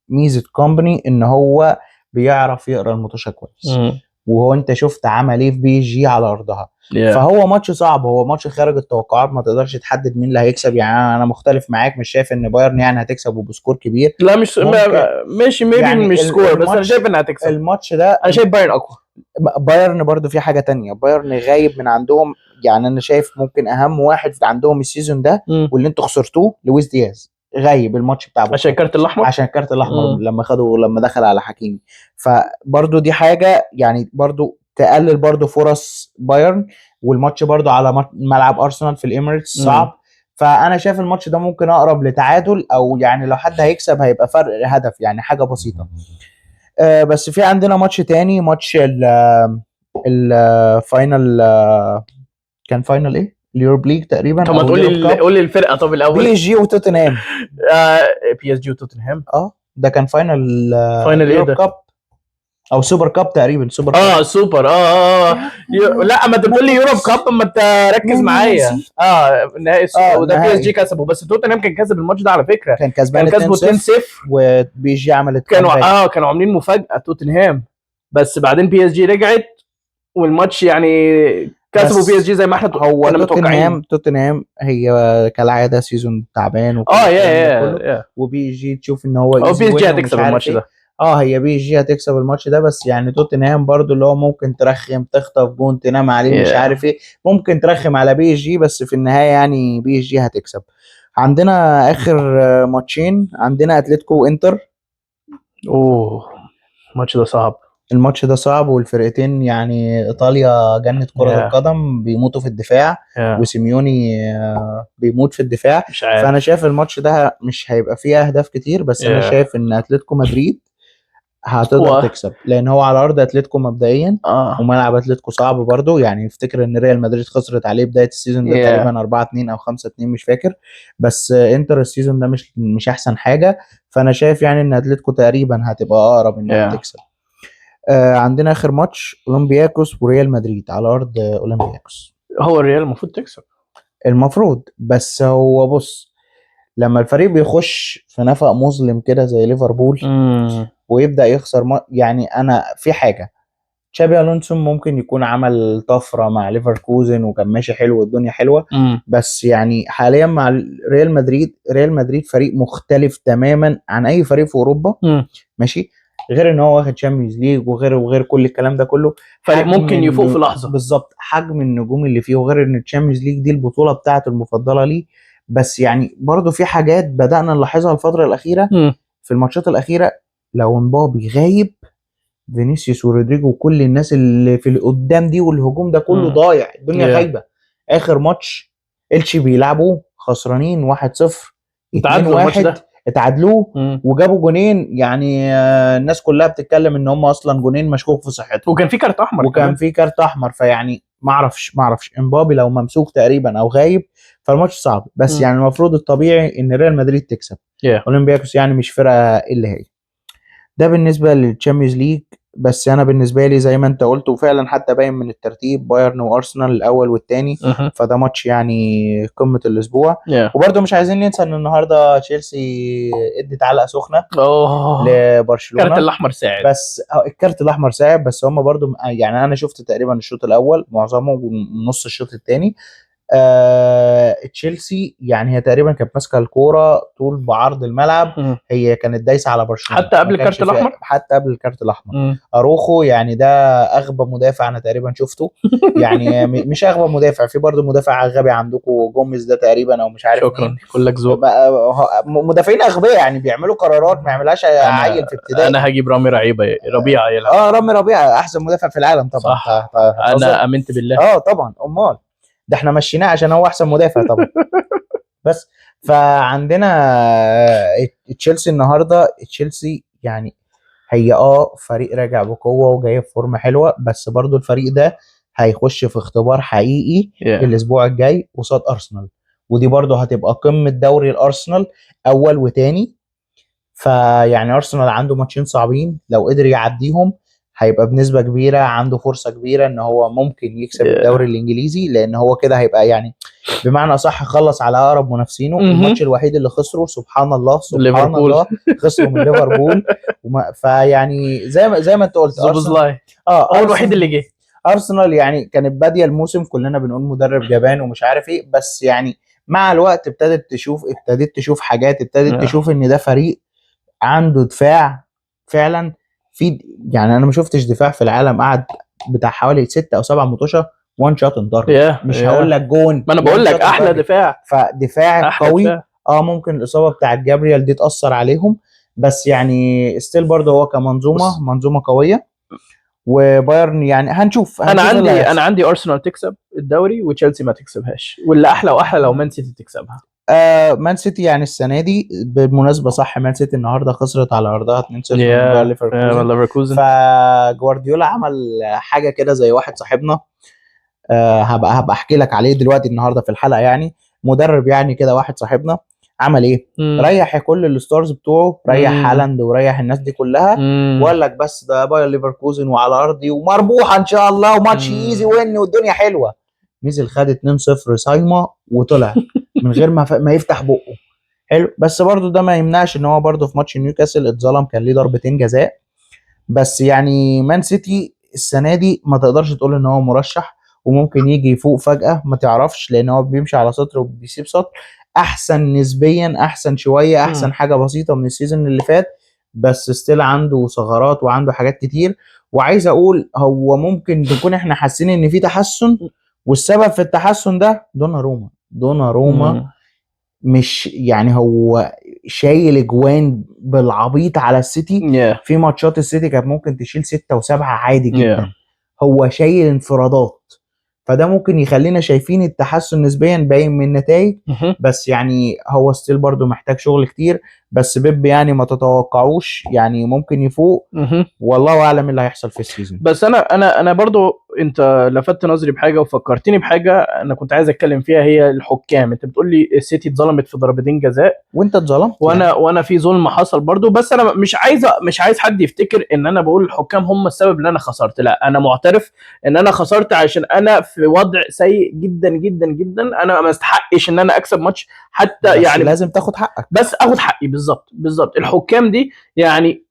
ميزه كومباني ان هو بيعرف يقرا الماتش كويس. وهو انت شفت عمل ايه في PSG على ارضها. فهو ماتش صعب، هو ماتش خارج التوقعات، ما تقدرش تحدد مين اللي هيكسب. يعني انا مختلف معاك، مش شايف ان بايرن يعني هتكسب وبسكور كبير. لا مش ماشي يعني مش سكور، بس انا شايف انها هتكسب. الماتش ده انا شايف بايرن اقوى. بايرن برضو في حاجه تانية، بايرن غايب من عندهم، يعني انا شايف ممكن اهم واحد عندهم السيزون ده واللي انتوا خسرتوه لويس دياز، غايب الماتش بتاع عشان الكارت الاحمر. عشان الكارت الاحمر لما دخل على حكيمي. فبرضو دي حاجه يعني برضو تقلل برضو فرص بايرن. والماتش برضو على ملعب ارسنال في الاميريتس صعب. فانا شايف الماتش ده ممكن اقرب لتعادل، او يعني لو حد هيكسب هيبقى فرق هدف، يعني حاجه بسيطه. بس في عندنا ماتش تاني، ماتش الفاينل، كان فاينل ايه اليوروب ليج تقريبا طب ما أو تقول اليوروب لي كاب. قول لي الفرقه طب بي الاول. اس جي وتوتنهام. بي اس جي وتوتنهام. ده كان فاينل فاينل ايه يوروب ده؟ كاب او سوبر كاب تقريبا، سوبر كاب. سوبر لا ما انت بتقول لي يوروب كاب، ما انت ركز معايا. نهائي وده بي اس جي كسبه، بس توتنهام كان كسب الماتش ده على فكره، كان كسبان كسبوا 2-0 وبي اس جي عملت كانوا عاملين مفاجاه توتنهام، بس بعدين بي اس جي رجعت والماتش يعني كسبوا بي اس جي زي ما احنا هو كنا متوقعين. توتنهام هي كالعاده سيزون تعبان وكل يا كله، وبي اس جي تشوف ان هو بي اس جي هتكسب الماتش ده. هي بي اس جي هتكسب الماتش ده، بس يعني توتنهام برضو اللي هو ممكن ترخم، تخطف جون، تنام عليه، مش عارف ايه، ممكن ترخم على بي اس جي، بس في النهايه يعني بي اس جي هتكسب. عندنا اخر ماتشين، عندنا اتلتيكو وانتر. الماتش ده صعب. الماتش ده صعب، والفرقتين يعني ايطاليا جنة كرة القدم، بيموتوا في الدفاع، وسيميوني بيموت في الدفاع. مش عارف. فانا شايف الماتش ده مش هيبقى فيه اهداف كتير، بس انا شايف ان اتلتيكو مدريد هتقدر تكسب، لان هو على ارض اتلتيكو مبدئيا، وملعب اتلتيكو صعب برضو. يعني افتكر ان ريال مدريد خسرت عليه بدايه السيزون ده تقريبا 4-2 او 5-2 مش فاكر، بس انتر السيزون ده مش احسن حاجه. فانا شايف يعني ان اتلتيكو تقريبا هتبقى اقرب انها تكسب. عندنا اخر ماتش اولمبياكوس وريال مدريد على ارض اولمبياكوس. هو الريال المفروض تكسب، المفروض، بس هو بص، لما الفريق بيخش في نفق مظلم كده زي ليفربول ويبدا يخسر يعني انا في حاجه، تشابي الونسو ممكن يكون عمل طفره مع ليفركوزن وكان ماشي حلو والدنيا حلوه، بس يعني حاليا مع ريال مدريد فريق مختلف تماما عن اي فريق في اوروبا. ماشي، غير ان هو واخد شامبيونز ليج وغير كل الكلام ده كله، فريق ممكن يفوق في لحظه. بالظبط، حجم النجوم اللي فيه، وغير ان الشامبيونز ليج دي البطوله بتاعته المفضله ليه. بس يعني برضو في حاجات بدأنا نلاحظها الفتره الاخيره في الماتشات الاخيره، لو مبابي غايب، فينيسيوس ورودريجو وكل الناس اللي في القدام دي والهجوم ده كله ضايع، الدنيا غايبه. اخر ماتش التشي بيلعبوا خسرانين 1-0 2-1 اتعادلوا وجابوا جونين، يعني الناس كلها بتتكلم ان هم اصلا جونين مشكوك في صحتهم، وكان في كارت احمر فيعني ما اعرفش امبابي لو ممسوك تقريبا او غايب فالماتش صعب، بس يعني المفروض الطبيعي ان ريال مدريد تكسب. اولمبياكوس يعني مش فرقه اللي هي ده بالنسبه للتشامبيونز ليج. بس انا بالنسبه لي زي ما انت قلت، وفعلا حتى باين من الترتيب بايرن وارسنال الاول والثاني، فده ماتش يعني قمه الاسبوع. وبرده مش عايزين ننسى ان النهارده تشيلسي ادت علقه سخنه لبرشلونه. الكارت الاحمر ساعد، بس الكارت الاحمر ساعد، بس هم برده يعني انا شفت تقريبا الشوط الاول معظمه ونص الشوط الثاني. تشيلسي يعني هي تقريبا كانت ماسكه الكوره طول بعرض الملعب، هي كانت دايسه على برشلونه حتى قبل الكارت الاحمر. اروخو يعني ده اغبى مدافع انا تقريبا شفته. يعني مش اغبى مدافع، في برضه مدافع غبي عندكم جوميز ده تقريبا او مش عارف شكرا مين. كلك ذوق. مدافعين اغبياء يعني بيعملوا قرارات ما يعملهاش عيل في ابتدائي. انا هجيب رامي ربيعه يلعب. رامي ربيعه احسن مدافع في العالم طبعا. صح. انا امنت بالله. طبعا، امال ده احنا مشيناه عشان هو احسن مدافع طبعا. بس فعندنا تشيلسي النهارده، تشيلسي يعني هي فريق راجع بقوه وجاي في فورمه حلوه، بس برضو الفريق ده هيخش في اختبار حقيقي الاسبوع الجاي قصاد ارسنال، ودي برضو هتبقى قمه دوري الارسنال اول وتاني. فيعني ارسنال عنده ماتشين صعبين، لو قدر يعديهم هيبقى بنسبه كبيره عنده فرصه كبيره ان هو ممكن يكسب الدوري الانجليزي، لان هو كده هيبقى يعني بمعنى صح خلص على اقرب منافسينه. الماتش الوحيد اللي خسره سبحان الله خسروا من ليفربول. فيعني زي ما انت قلت ارسنال هو الوحيد اللي جه. ارسنال يعني كانت باديه الموسم كلنا بنقول مدرب جبان ومش عارف ايه، بس يعني مع الوقت ابتدت تشوف حاجات، تشوف ان ده فريق عنده دفاع فعلا. في يعني انا ما شفتش دفاع في العالم قعد بتاع حوالي 6 أو 7 ماتشات وان شوت اند مش هقول لك جون، ما انا بقول لك احلى دفاع، فدفاع قوي. ممكن الاصابه بتاعت جابريال دي تاثر عليهم، بس يعني ستيل برضه هو منظومه قويه. وبايرن يعني هنشوف انا عندي ارسنال تكسب الدوري وتشيلسي ما تكسبهاش، واللي احلى لو مان سيتي تكسبها. مان سيتي يعني السنه دي بالمناسبه صح، مان سيتي النهارده خسرت على ارضها 2-0 من ليفركوزن. فجوارديولا عمل حاجه كده زي واحد صاحبنا هبقى احكي لك عليه دلوقتي النهارده في الحلقه. يعني مدرب يعني كده واحد صاحبنا عمل ايه؟ ريح كل الستارز بتوعه، ريح هالاند وريح الناس دي كلها، وقال لك بس ده باير ليفركوزن وعلى ارضي ومربوحه ان شاء الله وماتش ايزي وين والدنيا حلوه. نزل خد 2-0 صايمه وطلع من غير ما يفتح بقه. حلو، بس برضو ده ما يمنعش ان هو برضو في ماتش نيوكاسل اتظلم، كان ليه ضربتين جزاء. بس يعني مان سيتي السنه دي ما تقدرش تقول ان هو مرشح، وممكن يجي يفوق فجأة ما تعرفش، لان هو بيمشي على سطر وبيسيب سطر. احسن نسبيا، احسن شويه، احسن حاجه بسيطه من السيزون اللي فات، بس ستيل عنده ثغرات وعنده حاجات كتير. وعايز اقول هو ممكن نكون احنا حاسين ان في تحسن، والسبب في التحسن ده دونا روما. مش يعني هو شايل اجوان بالعبيط على السيتي. في ماتشات السيتي كانت ممكن تشيل 6 و7 عادي جدا. هو شايل انفرادات، فده ممكن يخلينا شايفين التحسن نسبيا باين من النتائج. بس يعني هو ستيل برضو محتاج شغل كتير. بس بيب يعني ما تتوقعوش، يعني ممكن يفوق والله اعلم اللي هيحصل في السيزون. بس انا برضو انت لفتت نظري بحاجه وفكرتني بحاجه انا كنت عايز اتكلم فيها، هي الحكام. انت بتقول لي السيتي اتظلمت في ضربتين جزاء وانت اتظلمت وانا في ظلم حصل برضو. بس انا مش عايز حد يفتكر ان انا بقول الحكام هم السبب ان انا خسرت. لا، انا معترف ان انا خسرت عشان انا في وضع سيء جدا جدا جدا. انا ما استحقش ان انا اكسب ماتش حتى، يعني لازم تاخد حقك، بس اخد حقي. بالظبط الحكام دي يعني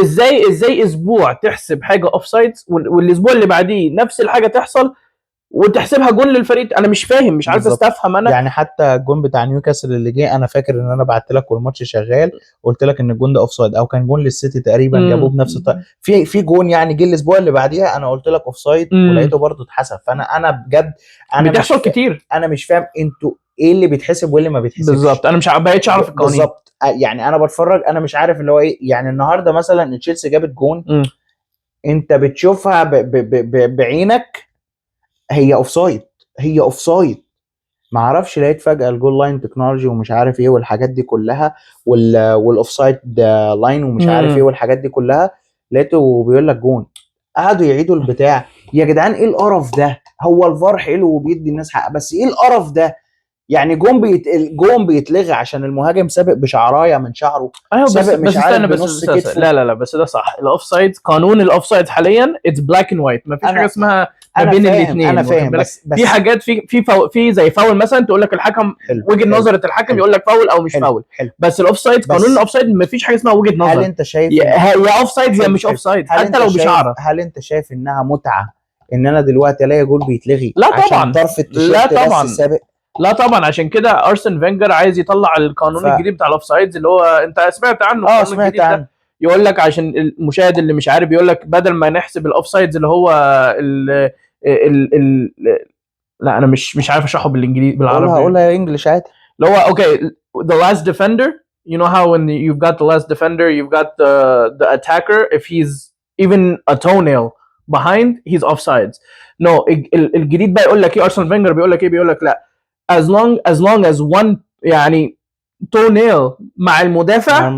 ازاي اسبوع تحسب حاجه اوف سايدز والاسبوع اللي بعديه نفس الحاجه تحصل وتحسبها جول للفريق؟ انا مش فاهم، مش عارف استفهم انا. يعني حتى الجون بتاع نيوكاسل اللي جه، انا فاكر ان انا بعت لك والماتش شغال قلت لك ان الجون ده اوف سايد، او كان جون للسيتي تقريبا جابوه بنفس الطريقه. في جون يعني جه الاسبوع اللي بعديها انا قلت لك اوف سايد ولقيته برضه اتحسب. فانا بجد انا بتحصل كتير. انا مش فاهم انتوا ايه اللي بيتحسب وايه اللي ما بيتحسبش بالظبط. انا مش بقيتش اعرف القوانين بالظبط. يعني انا بتفرج انا مش عارف اللي هو ايه. يعني النهارده مثلا تشيلسي جابت جون انت بتشوفها بعينك هي اوف سايد، هي اوف سايد. ما اعرفش لقيت فجأة الجول لاين تكنولوجي ومش عارف ايه والحاجات دي كلها والاوف سايد لاين ومش عارف ايه والحاجات دي كلها، لقيته بيقول لك جون. قعدوا يعيدوا البتاع. يا جدعان ايه القرف ده؟ هو الفار حلو وبيدي الناس حق، بس ايه القرف ده؟ يعني جون بيتلغي عشان المهاجم سابق بشعرايه من شعره. ايوه سابق مش عارف استنى بنص كتفه. لا بس ده صح. الاوف سايد، قانون الاوف سايد حاليا اتس بلاك اند وايت، مفيش حاجه اسمها ما بين الاثنين. انا فاهم بس في حاجات في زي فاول مثلا تقول لك الحكم وجهه نظره الحكم يقول لك فاول او مش فاول. بس الاوف سايد، قانون الاوف سايد مفيش حاجه اسمها وجهه نظر. هل انت شايف يا اوف سايد يا مش اوف سايد حتى لو بشعره؟ هل انت شايف انها متعه ان انا دلوقتي الاقي جول بيتلغي لا طبعا عشان طرف التيشيرت بس سابق؟ لا طبعا. عشان كده ارسن فينجر عايز يطلع القانون الجديد بتاع الاوف سايدز اللي هو انت سمعت عنه. سمعت عنه. يقول لك عشان المشاهد اللي مش عارف، يقول لك بدل ما نحسب الاوف سايدز اللي هو ال لا انا مش عارف اشرحه بالانجليزي بالعربي. هقولها انجلش عادي. اللي هو اوكي the last defender, you know how when you've got the last defender you've got the attacker, if he's even a toenail behind he's offsides. no الجديد بقى يقول لك ايه؟ ارسنال فينجر بيقول لك ايه؟ بيقول لك لا as long as one يعني toenail مع المدافع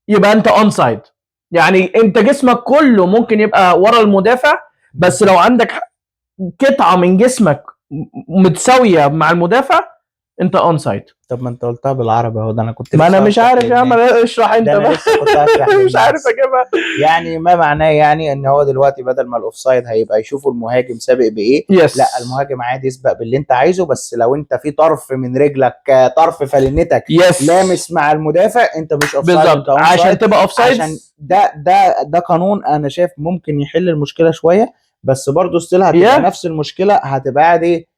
يبقى انت onside. يعني انت جسمك كله ممكن يبقى ورا المدافع، بس لو عندك قطعه من جسمك متساويه مع المدافع انت اونسايد. طب ما انت قلتها بالعربي اهو. ده انا كنت ما انا مش عارف يا عم اشرح انت بقى. مش عارف اجيبها. يعني ما معناه يعني ان هو دلوقتي بدل ما الاوفسايد هيبقى يشوفوا المهاجم سابق بايه. لا المهاجم عادي يسبق باللي انت عايزه، بس لو انت في طرف من رجلك طرف فلنتك لامس مع المدافع انت مش اوفسايد. بالظبط عشان تبقى اوفسايد. عشان ده قانون انا شايف ممكن يحل المشكله شويه، بس برضه ستيل هتبقى نفس المشكله. هتبقى قاعد ايه؟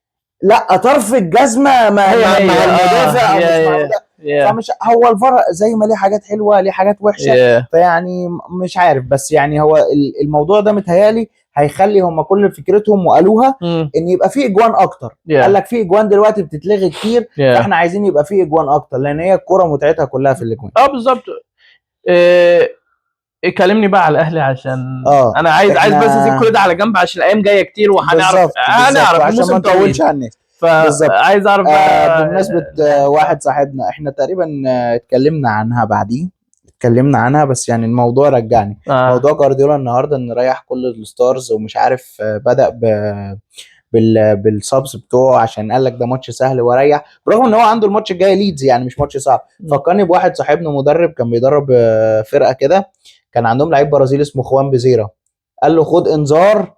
لا طرف الجزمه مع المدافع او مش مع المدافع. فمش هو الفار زي ما ليه حاجات حلوه ليه حاجات وحشه. فيعني مش عارف، بس يعني هو الموضوع ده متهيالي هيخلي هم كل فكرتهم وقالوها ان يبقى في اجوان اكتر. قال لك في اجوان دلوقتي بتتلغي كتير فاحنا عايزين يبقى في اجوان اكتر، لان هي الكوره متعتها كلها في الاجوان. بالظبط. كلمني بقى على الاهلي عشان انا عايز بس اسيب كل ده على جنب عشان الايام جايه كتير وهنعرف عشان ما نطولش على الناس. فعايز اعرف بمناسبه واحد صاحبنا احنا تقريبا اتكلمنا عنها بعدين، اتكلمنا عنها بس يعني الموضوع رجعني. موضوع جوارديولا النهارده ان ريح كل الستارز ومش عارف بدأ بالسبس بتوعه عشان قال لك ده ماتش سهل وريح، برغم ان هو عنده الماتش الجاي ليدز يعني مش ماتش صعب. فكرني بواحد صاحبنا مدرب كان بيدرب فرقه كده، كان عندهم لعيب برازيلي اسمه خوان بيزيرا، قال له خد انذار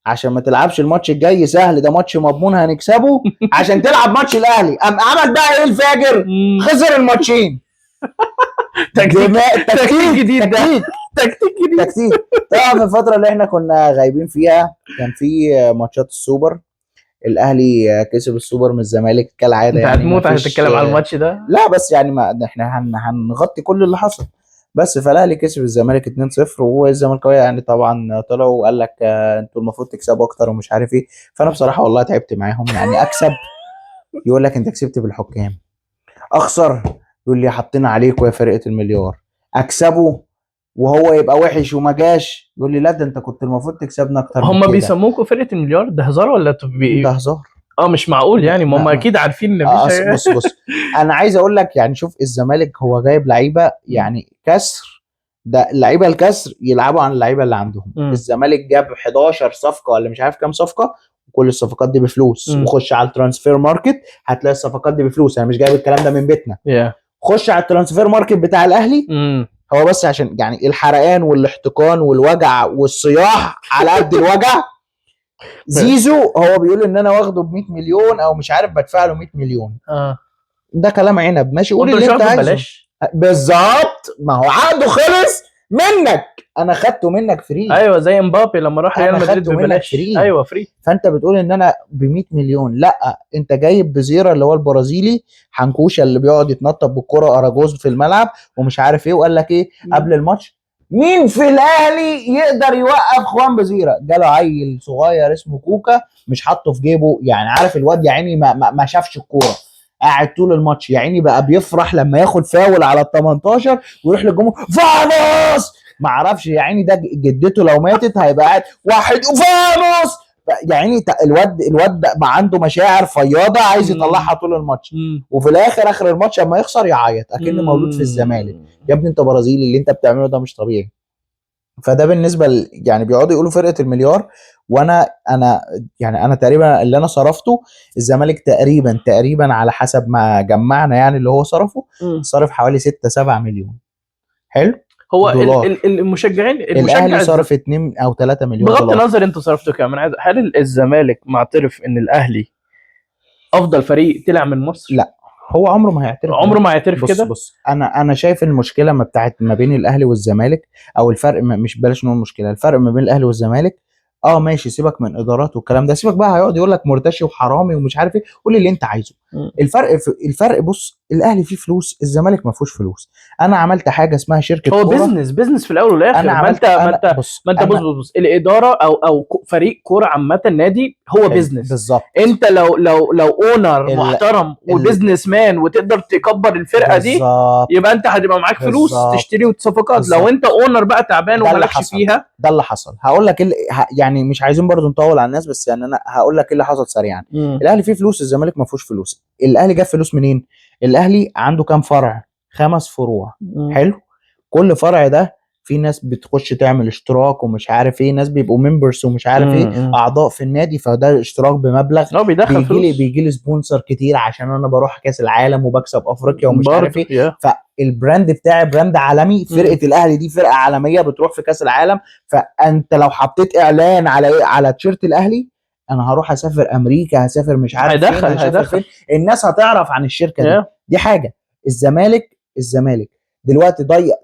عشان ما تلعبش الماتش الجاي سهل، ده ماتش مضمون هنكسبه عشان تلعب ماتش الاهلي. قام عمل بقى ايه الفاجر؟ خسر الماتشين. تكتيك جديد ده. تكتيك جديد. تكتيك. طبعا في الفتره اللي احنا كنا غايبين فيها كان في ماتشات السوبر، الاهلي كسب السوبر من الزمالك كالعاده. انت يعني هتموت عشان تتكلم على الماتش ده. لا بس يعني ما احنا هنغطي كل اللي حصل. بس فالاهلي كسب الزمالك 2-0، والزملكاويه يعني طبعا طلعوا وقال لك انتوا المفروض تكسبوا اكتر ومش عارف ايه. فانا بصراحه والله تعبت معاهم. يعني اكسب يقول لك انت كسبت بالحكام، اخسر يقول لي حطينا عليكم يا فرقه المليار، اكسبه وهو يبقى وحش وما جاش يقول لي لا ده انت كنت المفروض تكسبنا اكتر من هم كده. بيسموكوا فرقه المليار، ده هزار ولا ده هزار. مش معقول يعني، ما هم اكيد عارفين ان مفيش. بص انا عايز اقول لك يعني شوف الزمالك هو جايب لعيبه يعني كسر، ده اللعيبه الكسر يلعبوا عن اللعيبه اللي عندهم. الزمالك جاب 11 صفقه ولا مش عارف كام صفقه، وكل الصفقات دي بفلوس. وخش على الترانسفير ماركت هتلاقي الصفقات دي بفلوس، انا مش جايب الكلام ده من بيتنا. خش على الترانسفير ماركت بتاع الاهلي، هو بس عشان يعني الحرقان والاحتقان والوجع والصياح على قد الوجع. زيزو هو بيقول ان انا واخده ب 100 مليون او مش عارف بدفع له 100 مليون. ده كلام عنب. ماشي قول اللي انت عايزه بالظبط، ما هو عقده خلص منك، انا خدته منك فري. ايوه زي امبابي لما راح ريال مدريد ببلاش. ايوه فري. فانت بتقول ان انا ب 100 مليون، لا انت جايب بزيرا اللي هو البرازيلي حنكوشه اللي بيقعد يتنطط بالكره اراجوز في الملعب ومش عارف ايه، وقال لك ايه قبل الماتش؟ مين في الاهلي يقدر يوقف خوان بزيرا؟ جاله عيل صغير اسمه كوكا مش حاطه في جيبه، يعني عارف الواد يا عيني ما شافش الكوره، قاعد طول الماتش يا عيني بقى بيفرح لما ياخد فاول على ال 18 ويروح للجمهور فانوس، ما اعرفش يا عيني ده جدته لو ماتت هيبقى قاعد واحد فانوس يا عيني. الواد بقى عنده مشاعر فياضه عايز يطلعها طول الماتش، وفي الاخر اخر الماتش لما يخسر يعيط اكنه مولود في الزمالك. يا ابني انت برازيلي، اللي انت بتعمله ده مش طبيعي. فده بالنسبه يعني بيقعدوا يقولوا فرقه المليار، وانا يعني انا تقريبا اللي انا صرفته الزمالك تقريبا على حسب ما جمعنا يعني اللي هو صرفه صرف حوالي 6-7 مليون. حلو. هو المشجعين الاهلي صرف 2 أو 3 مليون بغض النظر انتوا صرفتوا كام. انا عايز، هل الزمالك معترف ان الاهلي افضل فريق طلع من مصر؟ لا هو عمره ما هيعترف، عمره ما هيعترف كده. بص انا شايف المشكله ما بين الاهلي والزمالك، او الفرق مش بلاش نقول مشكله، الفرق ما بين الاهلي والزمالك ماشي سيبك من ادارات والكلام ده، سيبك بقى هيقعد يقول لك مرتشي وحرامي ومش عارف ايه، قول اللي انت عايزه. الفرق بص، الاهلي فيه فلوس الزمالك ما فيهوش فلوس. انا عملت حاجه اسمها شركه هو بيزنس في الاول والاخر. ما انت بص الاداره او فريق كوره عامه نادي هو بيزنس بالظبط. انت لو اونر محترم وبيزنس مان وتقدر تكبر الفرقه دي يبقى انت هتبقى معاك فلوس تشتري وصفقات. لو انت اونر بقى تعبان ومالكش فيها، ده اللي حصل. هقول لك يعني مش عايزين برضو نطول على الناس، بس يعني انا هقول لك ايه اللي حصل سريعا. الاهلي فيه فلوس الزمالك ما فيهوش فلوس. الاهلي جاب فلوس منين؟ الاهلي عنده كام فرع؟ 5 فروع. حلو. كل فرع ده في ناس بتخش تعمل اشتراك ومش عارف ايه، ناس بيبقوا ممبرز ومش عارف ايه اعضاء في النادي، فده اشتراك بمبلغ بيجي لي سبونسر كتير عشان انا بروح كاس العالم وبكسب افريقيا ومش عارف ايه. فالبراند بتاعي براند عالمي، فرقه الاهلي دي فرقه عالميه بتروح في كاس العالم. فانت لو حطيت اعلان على تيشيرت الاهلي، انا هروح اسافر امريكا، هسافر مش عارف فين، هسافر فين، الناس هتعرف عن الشركه دي حاجه. الزمالك دلوقتي ضيع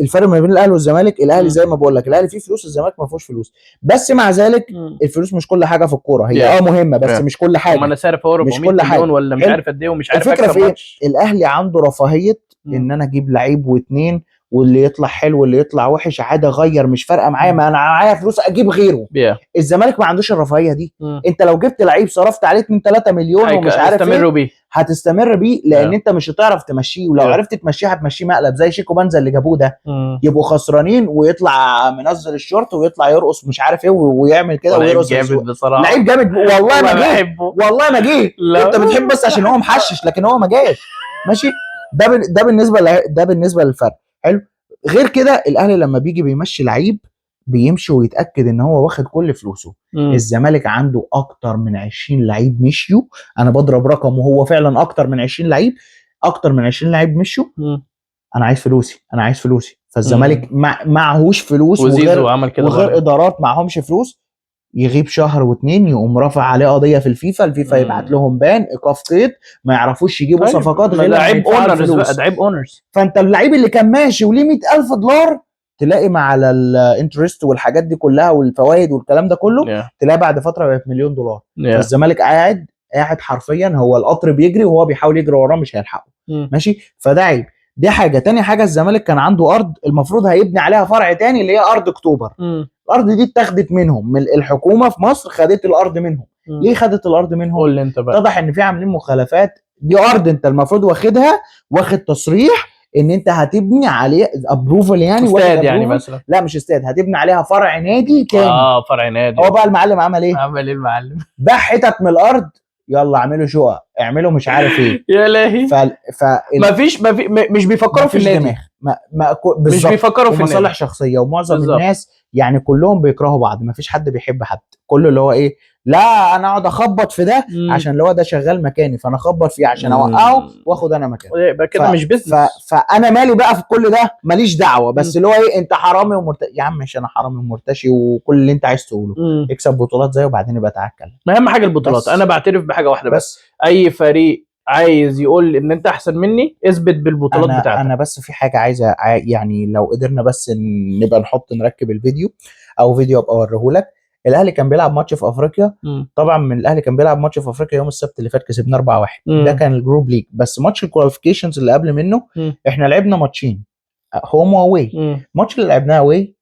الفرق ما بين الاهلي والزمالك. الاهلي زي ما بقول لك الاهلي فيه فلوس، الزمالك ما فيهوش فلوس. بس مع ذلك الفلوس مش كل حاجه في الكوره، هي مهمه بس مش كل حاجه. ما انا صارف 400 مليون ولا مش عارف قد ايه ومش عارف الفكره في ايه. الاهلي عنده رفاهيه ان انا اجيب لعيب واثنين، واللي يطلع حلو واللي يطلع وحش عادي اغير، مش فارقه معايا، ما انا معايا فلوس اجيب غيره. الزمالك ما عندوش الرفاهيه دي. انت لو جبت لعيب صرفت عليه 2-3 مليون ومش عارف ايه هتستمر بيه، لان انت مش هتعرف تمشيه، ولو عرفت تمشيه هتمشيه مقلب زي شيكو بنزا اللي جابوه ده. يبقوا خسرانين ويطلع منزل الشورت ويطلع يرقص مش عارف ايه ويعمل كده ويرقص. لعيب جامد والله ما جه، والله ما جه. انت بتحب بس عشان هو محشش، لكن هو ما جاش. ماشي. ده بالنسبه للفرق. حلو. غير كده الاهلي لما بيجي بيمشي لعيب بيمشي ويتاكد ان هو واخد كل فلوسه. الزمالك عنده اكتر من 20 لعيب مشيوا، انا بضرب رقم وهو فعلا اكتر من 20 لعيب، اكتر من 20 لعيب مشيوا. انا عايز فلوسي، انا عايز فلوسي. فالزمالك معهوش فلوس، وزيزو عمل كده وغير ادارات معهمش فلوس، يغيب شهر واتنين يقوم رافع عليه قضيه في الفيفا يبعت لهم بان ايقاف قيد، ما يعرفوش يجيبوا صفقات غير لما يدفعوا الفلوس. ده عيب اونرز. فانت اللعيب اللي كان ماشي وليه $100,000 تلاقي مع الانترست والحاجات دي كلها والفوائد والكلام ده كله تلاقي بعد فتره بقت $1,000,000. فالزمالك قاعد حرفيا هو القطر بيجري وهو بيحاول يجري وراه مش هيلحقه. ماشي، فده عيب. دي حاجه. تاني حاجه، الزمالك كان عنده ارض المفروض هيبني عليها فرع تاني اللي هي ارض اكتوبر. الارض دي اتاخدت منهم، من الحكومه في مصر خدت الارض منهم. ليه خدت الارض منهم؟ قول لي انت بقى. اتضح ان في عاملين مخالفات. دي ارض انت المفروض واخد تصريح ان انت هتبني عليه ابروفل، يعني استاد يعني مثلا. لا مش استاد، هتبني عليها فرع نادي تاني. فرع نادي. هو بقى المعلم عمل ايه؟ عمل ايه المعلم؟ باع حتت من الارض، يلا اعملوا شقق، اعملوا مش عارف ايه. يا لهي. مش بيفكروا في النادي. مش بيفكروا في مصالح شخصيه. ومعظم الناس يعني كلهم بيكرهوا بعض، مفيش حد بيحب حد. كله اللي هو ايه، لا انا اقعد اخبط في ده عشان اللي هو ده شغال مكاني فانا اخبط فيه عشان اوقعه واخد انا مكانه. يبقى كده مش بيزنس. فانا مالي بقى في كل ده، ماليش دعوه. بس اللي هو ايه، انت حرامي ومرتشي يا عم. مش انا حرامي ومرتشي وكل اللي انت عايز تقوله. اكسب بطولات زيه وبعدين يبقى تعال اتكلم. ما اهم حاجه البطولات. انا بعترف بحاجه واحده بس. اي فريق عايز يقول ان انت احسن مني اثبت بالبطولات بتاعتك. انا بس في حاجه عايزه، يعني لو قدرنا بس نبقى نركب الفيديو او فيديو ابقى اوريهولك. الاهلي كان بيلعب ماتش في افريقيا. طبعا من الاهلي كان بيلعب ماتش في افريقيا يوم السبت اللي فات، كسبنا 4-1. ده كان الجروب ليج. بس ماتش الكواليفيكيشنز اللي قبل منه احنا لعبنا ماتشين هوم واوي. الماتش اللي لعبناه واوي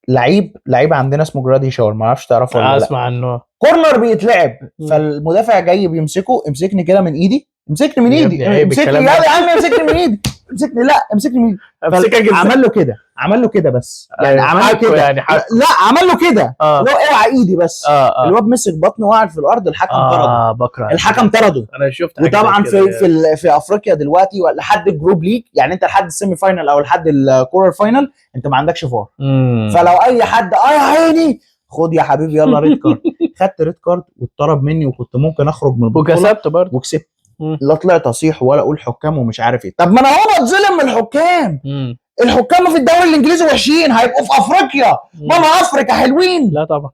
لعيب عندنا اسمه جرادي شاور، ما اعرفش تعرفه ولا لا. اسمع عنه. كورنر بيتلعب، فالمدافع جاي بيمسكه، امسكني كده من ايدي، امسكني من ايدي، امسكني يا عم، امسكني من ايدي، امسكني، لا امسكني من ايدي. عمل له كده بس، يعني عمل له كده يعني لا عمل له كده اللي هو اوعى ايدي بس. الواد مسك بطنه وقعد في الارض، الحكم طرده. الحكم طرده. انا شفت. وطبعا في افريقيا دلوقتي لحد الجروب ليج، يعني انت لحد السيمي فاينل او لحد الكورنر فاينل انت ما عندكش فار. فلو اي حد يا عيني خد يا حبيبي يلا ريد كارد. خدت ريد كارد واتطرد مني، وكنت ممكن اخرج من البطوله وكسبت برضه وكسبت. لا طلعت اصيح ولا اقول حكام ومش عارف ايه. طب ما انا هو اتظلم من الحكام. الحكام في الدوري الانجليزي وحشين، هيبقوا في افريقيا ماما افريقيا حلوين؟ لا طبعا.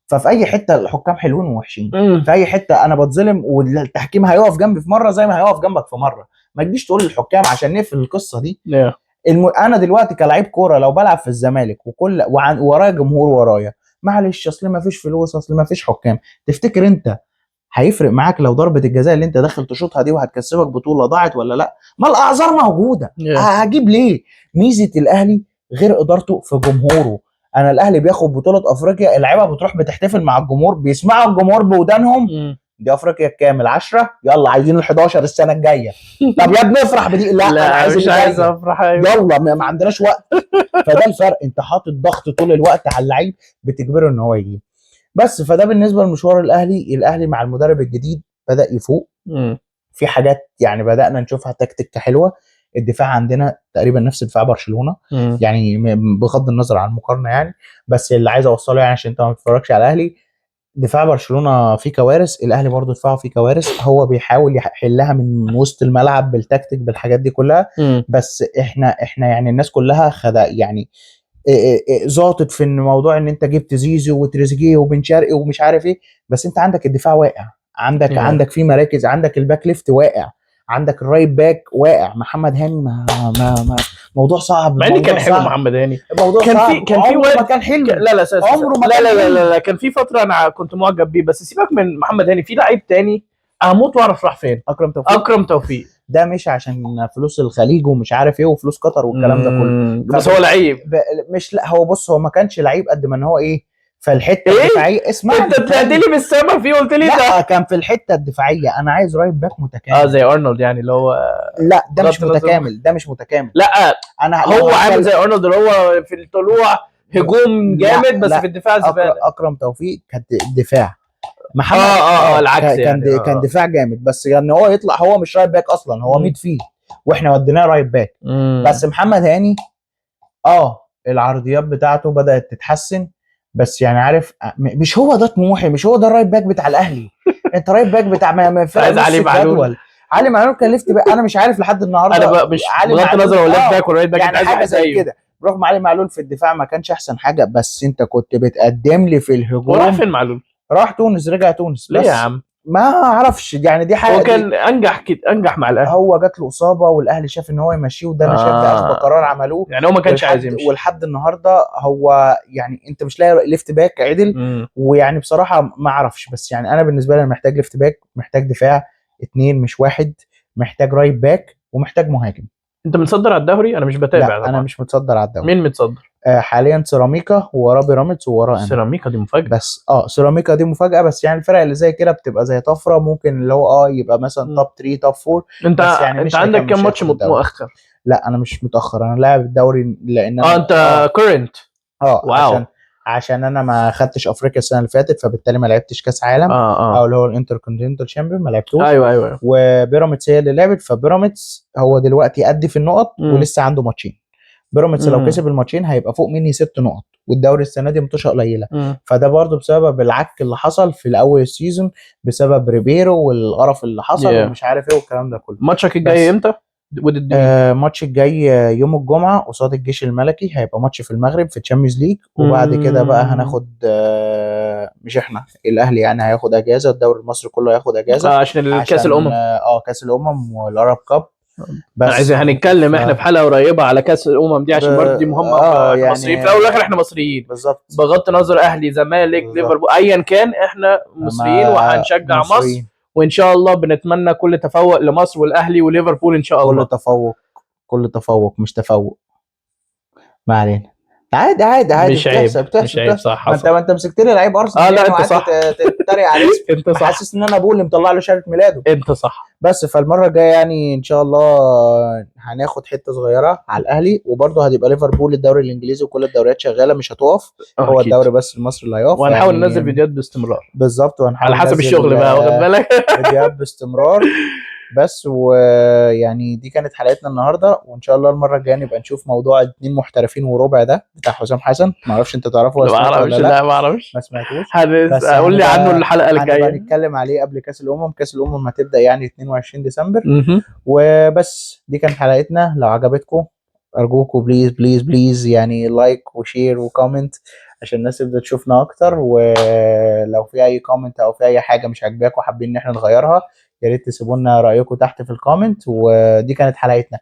ففي اي حته الحكام حلوين ووحشين. في اي حته انا بتظلم، والتحكيم هيقف جنبي في مره زي ما هيقف جنبك في مره. ما تجيش تقول للحكام عشان نقفل القصه دي. انا دلوقتي كلاعب كوره لو بلعب في الزمالك ورايا جمهور ورايا، معلش اصل ما فيش فلوس، اصل ما فيش حكام، تفتكر انت هيفرق معاك لو ضربه الجزاء اللي انت داخل تشوطها دي وهتكسبك بطوله ضاعت ولا لا؟ ما الاعذار موجوده. هجيب ليه؟ ميزه الاهلي غير ادارته في جمهوره. انا الاهلي بياخد بطوله افريقيا، اللعيبه بتروح بتحتفل مع الجمهور، بيسمعوا الجمهور بودانهم. دي افريقيا الكامل 10، يلا عايزين ال11 السنه الجايه. طب يا ابني افرح بدي. لا انا عايز افرح. يلا ما عندناش وقت. فده الفرق، انت حاطط ضغط طول الوقت على اللعيب بتجبره ان هو يجيب. بس فده بالنسبه لمشوار الاهلي مع المدرب الجديد بدا يفوق. في حاجات يعني بدانا نشوفها تكتيك حلوه. الدفاع عندنا تقريبا نفس دفاع برشلونه، يعني بغض النظر عن المقارنه يعني. بس اللي عايز اوصله يعني عشان انت ما بتتفرجش على الاهلي، دفاع برشلونه فيه كوارث، الاهلي برضو دفاعه فيه كوارث. هو بيحاول يحلها من وسط الملعب بالتكتيك بالحاجات دي كلها. بس احنا يعني الناس كلها يعني ظاطت في ان موضوع ان انت جبت زيزو وتريزيجيه وبن شرقي ومش عارف ايه. بس انت عندك الدفاع واقع، عندك في مراكز، عندك الباك ليفت واقع، عندك الرايت باك واقع. محمد هاني ما موضوع صعب. مع ان كان حلو محمد هاني. الموضوع صعب. كان في وقت كان حلو. لا عمره ما لا كان في فتره انا كنت معجب بيه. بس سيبك من محمد هاني، في لعيب تاني هموت واعرف راح فين. اكرم توفيق ده مش عشان فلوس الخليج ومش عارف ايه وفلوس قطر والكلام ده كله. بس هو لعيب مش لا هو بص، هو ما كانش لعيب قد ما ان هو ايه في الحته الدفاعيه. اسمع انت طلعت لي بالسما فيه قلت لي لا كان في الحته الدفاعيه. انا عايز رايت باك متكامل. زي ارنولد يعني اللي هو لا ده مش متكامل. لا هو عامل زي ارنولد اللي هو في الطلوع هجوم جامد بس في الدفاع زباله. اكرم توفيق كانت الدفاع. محمد العكس يعني كان دفاع جامد. بس يعني هو يطلع هو مش رايت باك اصلا، هو ميد فيه واحنا وديناه رايت باك. بس محمد هاني العرضيات بتاعته بدات تتحسن، بس يعني عارف مش هو ده طموحي، مش هو ده الرايت باك بتاع الاهلي. انت رايت باك بتاع فرق عايز نص علي معلول. الجدول. علي معلول كان ليفت باك، انا مش عارف لحد النهارده. انا بقى مش علي بغض معلول النظر هو ليفت باك ولا رايت باك، يعني انت عايز حاجه واحد زي زيه. كده، رغم علي معلول في الدفاع ما كانش احسن حاجه، بس انت كنت بتقدم لي في هو راح الهجوم. فين معلول؟ راح تونس، رجع تونس. ليه بس يا عم؟ ما اعرفش يعني دي حاجه هو كان انجح كده، انجح مع الاهلي. هو جات له اصابه والاهلي شاف ان هو يمشيه، وده انا شايف ده اغبى قرار عملوه. يعني هو ما كانش عايز يمشي. ولحد النهارده هو يعني انت مش لاقي ليفت باك عدل. ويعني بصراحه ما اعرفش، بس يعني انا بالنسبه لي أنا محتاج ليفت باك، محتاج دفاع 2 مش 1، محتاج رايت باك ومحتاج مهاجم. انت متصدر على الدوري؟ انا مش بتابع لا طبعا. انا مش متصدر على الدوري. مين متصدر؟ حاليا سيراميكا، ووراه بيراميدز، ووراه انا. سيراميكا دي مفاجاه. بس سيراميكا دي مفاجاه، بس يعني الفرق اللي زي كده بتبقى زي طفره، ممكن اللي هو يبقى مثلا توب 3 توب 4. انت بس يعني انت مش عندك هيكمل، كام مش ماتش هياخد الدوري. مؤخر؟ لا انا مش متاخر، انا لاعب الدوري لان انا انت كورنت. واو. عشان انا ما خدتش افريقيا السنه اللي فاتت، فبالتالي ما لعبتش كاس عالم. او اللي هو الانتر كونتيننتال شامبيون ما لعبتوش. ايوه. وبيراميدز هي اللي لعبت، فبيراميدز هو دلوقتي قد في النقط ولسه عنده ماتشين. بيراميدز لو كسب الماتشين هيبقى فوق مني 6 نقط، والدوري السنه دي ماتشات قليله. فده برضو بسبب العك اللي حصل في الاول السيزون، بسبب ريبيرو والقرف اللي حصل ومش عارف ايه والكلام ده كله. ماتشك الجاي امتى؟ ماتش الجاي يوم الجمعه قصاد الجيش الملكي، هيبقى ماتش في المغرب في الشامبيونز ليج. وبعد كده بقى هناخد مش احنا الاهلي يعني هياخد اجازه، الدوري المصري كله هياخد اجازه عشان كاس الامم. كاس الامم والارب كاب. بس هنتكلم احنا في حلقه قريبه على كاس الامم دي، عشان برضه دي مهمه. احنا مصريين في الاول والاخر، احنا مصريين بالظبط، بغض النظر اهلي زمالك ليفربول ايا كان، احنا مصريين وهنشجع مصر. وان شاء الله بنتمنى كل تفوق لمصر والاهلي وليفربول ان شاء الله. كل تفوق مش تفوق، ما علينا. عادي مش عيب صح. ما انت مسكت لي لعيب ارسنال لا انت صح تتريق على اسمه. انت صح، حاسس ان انا ابوه اللي مطلع له شهاده ميلاده. انت صح. بس فالمره الجايه يعني ان شاء الله هناخد حته صغيره على الاهلي، وبرده هتبقى ليفربول الدوري الانجليزي وكل الدوريات شغاله مش هتقف. هو الدوري بس المصري اللي هيقف، وهنحاول يعني ننزل فيديوهات باستمرار. بالظبط، وهنحاول على حسب الشغل بقى، واخد بالك. فيديوهات باستمرار. بس ويعني دي كانت حلقتنا النهارده، وان شاء الله المره الجايه نبقى نشوف موضوع 2 محترفين وربع ده بتاع حسام حسن. ما اعرفش انت تعرفه ولا لا ولا لا؟ ما اعرفش، ما سمعتوش. بس قول لي عنه الحلقه الجايه. هنتكلم عليه قبل كاس الامم. كاس الامم هتبدا يعني 22 ديسمبر. وبس دي كانت حلقتنا. لو عجبتكم ارجوكم بليز بليز بليز يعني لايك وشير وكومنت عشان الناس تبدا تشوفنا اكتر. ولو في اي كومنت او في اي حاجه مش عاجباكم وحابين ان احنا نغيرها، يا ريت تسيبوا لنا رايكم تحت في الكومنت. ودي كانت حلقتنا.